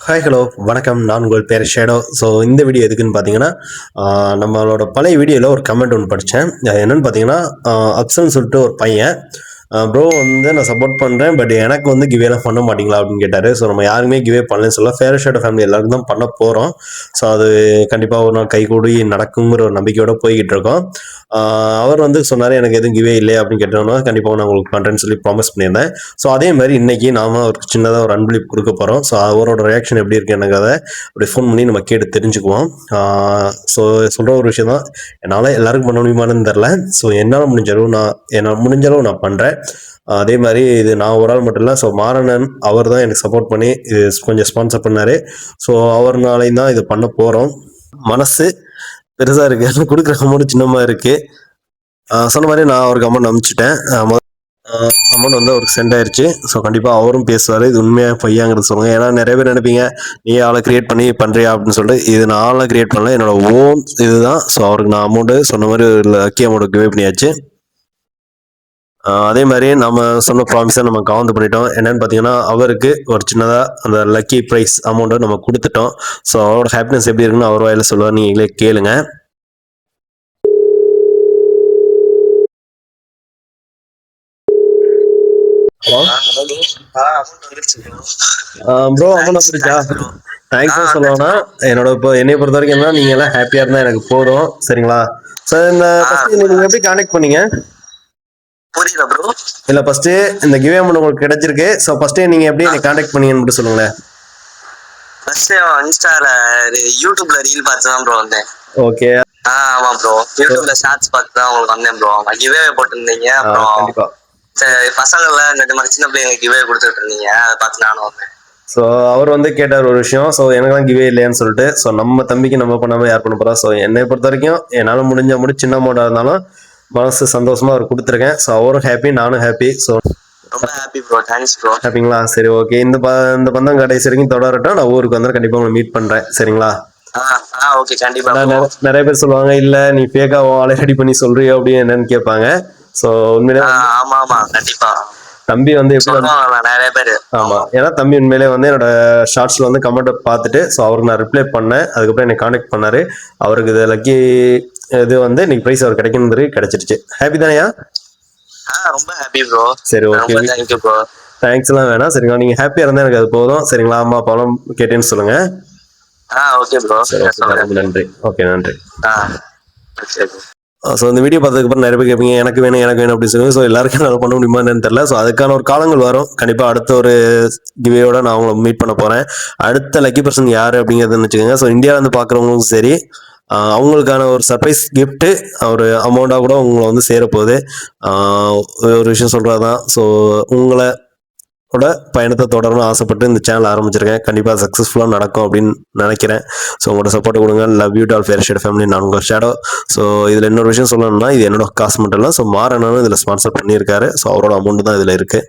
Hi hello வணக்கம். நான் உங்கள் பேர் ஷேடோ. ஸோ இந்த வீடியோ எதுக்குன்னு பார்த்தீங்கன்னா, நம்மளோட பழைய வீடியோவில் ஒரு கமெண்ட் ஒன்று படித்தேன். என்னென்னு பார்த்தீங்கன்னா, அப்சல்னு சொல்லிட்டு ஒரு பையன், ப்ரோ வந்து நான் சப்போர்ட் பண்ணுறேன், பட் எனக்கு வந்து கிவேலாம் பண்ண மாட்டீங்களா அப்படின்னு கேட்டார். ஸோ நம்ம யாருமே கிவே பண்ணலன்னு சொல்ல, ஃபேர் ஷேடோ ஃபேமிலி எல்லாருக்கும் தான் பண்ண போகிறோம். ஸோ அது கண்டிப்பாக ஒரு நாள் கைகூடி நடக்குங்கிற ஒரு நம்பிக்கையோடு போய்கிட்டு இருக்கோம். அவர் வந்து சொன்னார், எனக்கு எதுவும் கிவே இல்லையா அப்படின்னு கேட்டோம்னா, கண்டிப்பாக நான் உங்களுக்கு பண்ணுறேன்னு சொல்லி ப்ராமிஸ் பண்ணியிருந்தேன். ஸோ அதே மாதிரி இன்றைக்கி நாம் ஒரு சின்னதாக ஒரு அன்பிலிப் கொடுக்க போகிறோம். ஸோ அவரோட ரியாக்ஷன் எப்படி இருக்குது என்னங்கிறத அப்படி ஃபோன் பண்ணி நம்ம கேட்டு தெரிஞ்சுக்குவோம். ஸோ சொல்கிற ஒரு விஷயம் தான், என்னால் எல்லாருக்கும் பண்ண முடியுமான்னு தெரில. ஸோ என்னால் முடிஞ்சளவு நான் பண்ணுறேன். அதே மாதிரி இது நான் ஒரு ஆள் மட்டும் இல்லை. ஸோ மாறனன் அவர் தான் எனக்கு சப்போர்ட் பண்ணி இது கொஞ்சம் ஸ்பான்சர் பண்ணார். ஸோ அவர்னாலையும் தான் இது பண்ண போகிறோம். மனசு பெருசாக இருக்குது, கொடுக்குற அமௌண்ட் சின்னமாக இருக்குது. சொன்ன மாதிரி நான் அவருக்கு அமௌண்ட் அனுப்பிச்சிட்டேன். அமௌண்ட் வந்து அவருக்கு சென்ட் ஆயிடுச்சு. ஸோ கண்டிப்பாக அவரும் பேசுவார், இது உண்மையாக பையாங்கிறது சொல்லுங்கள். ஏன்னா நிறைய பேர் நினைப்பீங்க, நீ ஆளை கிரியேட் பண்ணி பண்ணுறியா அப்படின்னு சொல்லிட்டு. இது நான் ஆளை கிரியேட் பண்ணல, என்னோட ஓன் இதுதான். ஸோ அவருக்கு நான் அமௌண்ட்டு சொன்ன மாதிரி லக்கி அமௌண்ட் கிவே பண்ணியாச்சு. அதே மாதிரி நம்ம சொன்ன ப்ராமிஸை நம்ம கவர்ந்து பண்ணிட்டோம். என்னன்னு பார்த்தீங்கன்னா, அவருக்கு ஒரு சின்னதாக அந்த லக்கி ப்ரைஸ் அமௌண்ட்டை நம்ம கொடுத்துட்டோம். ஸோ அவரோட ஹாப்பினஸ் எப்படி இருக்குன்னு அவர் வாயில சொல்லுவார், நீங்களே கேளுங்க. ஹலோ ப்ரோ, அமௌண்ட் வந்துருச்சா? தேங்க்யூ சொல்லணும்னா, என்னை பொறுத்த வரைக்கும் என்ன, நீங்கள் எல்லாம் ஹாப்பியாக இருந்தால் எனக்கு போதும். சரிங்களா? சார், இந்த நீங்கள் எப்படி கான்டாக்ட் பண்ணீங்க? புரியல ப்ரோ. இல்ல ஃபர்ஸ்ட் இந்த கிவே அமௌண்ட் உங்களுக்கு கிடைச்சிருக்கு. சோ ஃபர்ஸ்ட் நீங்க எப்படி என்ன கான்டாக்ட் பண்ணீங்கன்னு மட்டும் சொல்லுங்களேன். ஃபர்ஸ்ட் இன்ஸ்டால யூடியூப்ல ரீல் பார்த்து தான் ப்ரோ வந்தேன். ஓகே. ஆமா ப்ரோ, யூடியூப்ல ஷார்ட்ஸ் பார்த்து தான் உங்களுக்கு வந்தேன் ப்ரோ. கிவே போட்டுருந்தீங்க. அப்புறம் கண்டிப்பா பசங்கள்ல இந்த மாதிரி சின்ன பிள்ளைங்க கிவே கொடுத்துட்டு இருந்தீங்க, அதை பார்த்து நானும் வந்தேன். ஸோ அவர் வந்து கேட்டார் ஒரு விஷயம். ஸோ எனக்குலாம் கிவே இல்லையான்னு சொல்லிட்டு. ஸோ நம்ம தம்பிக்கு நம்ம பண்ணாமல் யார் பண்ண போகிறா? ஸோ என்னை பொறுத்த வரைக்கும் என்னால் முடிஞ்ச சின்ன அமௌண்ட்டாக இருந்தாலும் மனசு சந்தோஷமா அவர் கொடுத்துருக்கேன். ஸோ அவரும் ஹாப்பி, நானும் ஹாப்பி. ஸோ ரொம்ப ஹாப்பி ப்ரோ. Thanks bro. ஹாப்பிங்களா? சரி, ஓகே. இந்த பந்தம் கடைசி வரைக்கும் தொடரட்டும். நான் ஊருக்கு வந்து கண்டிப்பாக உங்களை மீட் பண்ணுறேன். சரிங்களா? ஓகே, கண்டிப்பா. நிறைய பேர் சொல்லுவாங்க, இல்ல நீ ஃபேக்கா ஆளை ரெடி பண்ணி சொல்றியோ அப்படின்னு என்னன்னு கேட்பாங்க. ஸோ உண்மையிலே ஆமா ஆமா கண்டிப்பா தம்பி வந்து எப்படி நிறைய பேர். ஆமா, ஏன்னா தம்பி உண்மையிலே வந்து என்னோட ஷார்ட்ஸ்ல வந்து கமெண்ட் பார்த்துட்டு, ஸோ அவருக்கு நான் ரிப்ளை பண்ணேன். அதுக்கப்புறம் என்னை கான்டாக்ட் பண்ணாரு. அவருக்கு இது லக்கி இது வந்து இன்னைக்கு ப்ரைஸ் அவர் கிடைக்கணும்னு கிடைச்சிருச்சு. ஹாப்பி தானையா? ரொம்ப ஹாப்பி ப்ரோ. சரி, ஓகே. Thank you bro. தேங்க்ஸ் எல்லாம் வேணாம். சரிங்களா? நீங்க ஹாப்பியா இருந்தா எனக்கு அது போதும். சரிங்களா? அம்மா அப்பாவும் கேட்டேன்னு சொல்லுங்க. Okay bro. நன்றி. ஓகே, நன்றி. சரி. ஸோ இந்த வீடியோ பார்த்ததுக்கப்புறம் நிறைய பேர் கேட்பீங்க, எனக்கு வேணும் அப்படின்னு சொல்லுங்க. ஸோ எல்லாருக்கும் என்னால் பண்ண முடியுமா என்னன்னு தெரியல. ஸோ அதுக்கான ஒரு காலங்கள் வரும். கண்டிப்பாக அடுத்த ஒரு கிவேயோட நான் அவங்களை மீட் பண்ண போகிறேன். அடுத்த லக்கி பர்சன் யார் அப்படிங்கிறதுன்னு வச்சுக்கோங்க. ஸோ இந்தியாவிலேருந்து பார்க்குறவங்களுக்கும் சரி, அவங்களுக்கான ஒரு சர்ப்ரைஸ் கிஃப்ட்டு ஒரு அமௌண்ட்டாக கூட உங்களை வந்து சேரப்போகுது. ஒரு விஷயம் சொல்கிறது தான். ஸோ உங்களோட பயணத்தை தொடரணும்னு ஆசைப்பட்டு இந்த சேனல் ஆரம்பிச்சிருக்கேன். கண்டிப்பாக சக்ஸஸ்ஃபுல்லாக நடக்கும் அப்படின்னு நினைக்கிறேன். ஸோ உங்களோட சப்போர்ட் கொடுங்க. Love you to all fair shadow family. நான் உங்கள் ஷேடோ. ஸோ இதில் இன்னொரு விஷயம் சொல்லணும்னா, இது என்னோட காசு மட்டும் இல்லை. ஸோ மாறனாலும் இதில் ஸ்பான்சர் பண்ணியிருக்காரு. ஸோ அவரோட அமௌண்ட் தான் இதில் இருக்குது.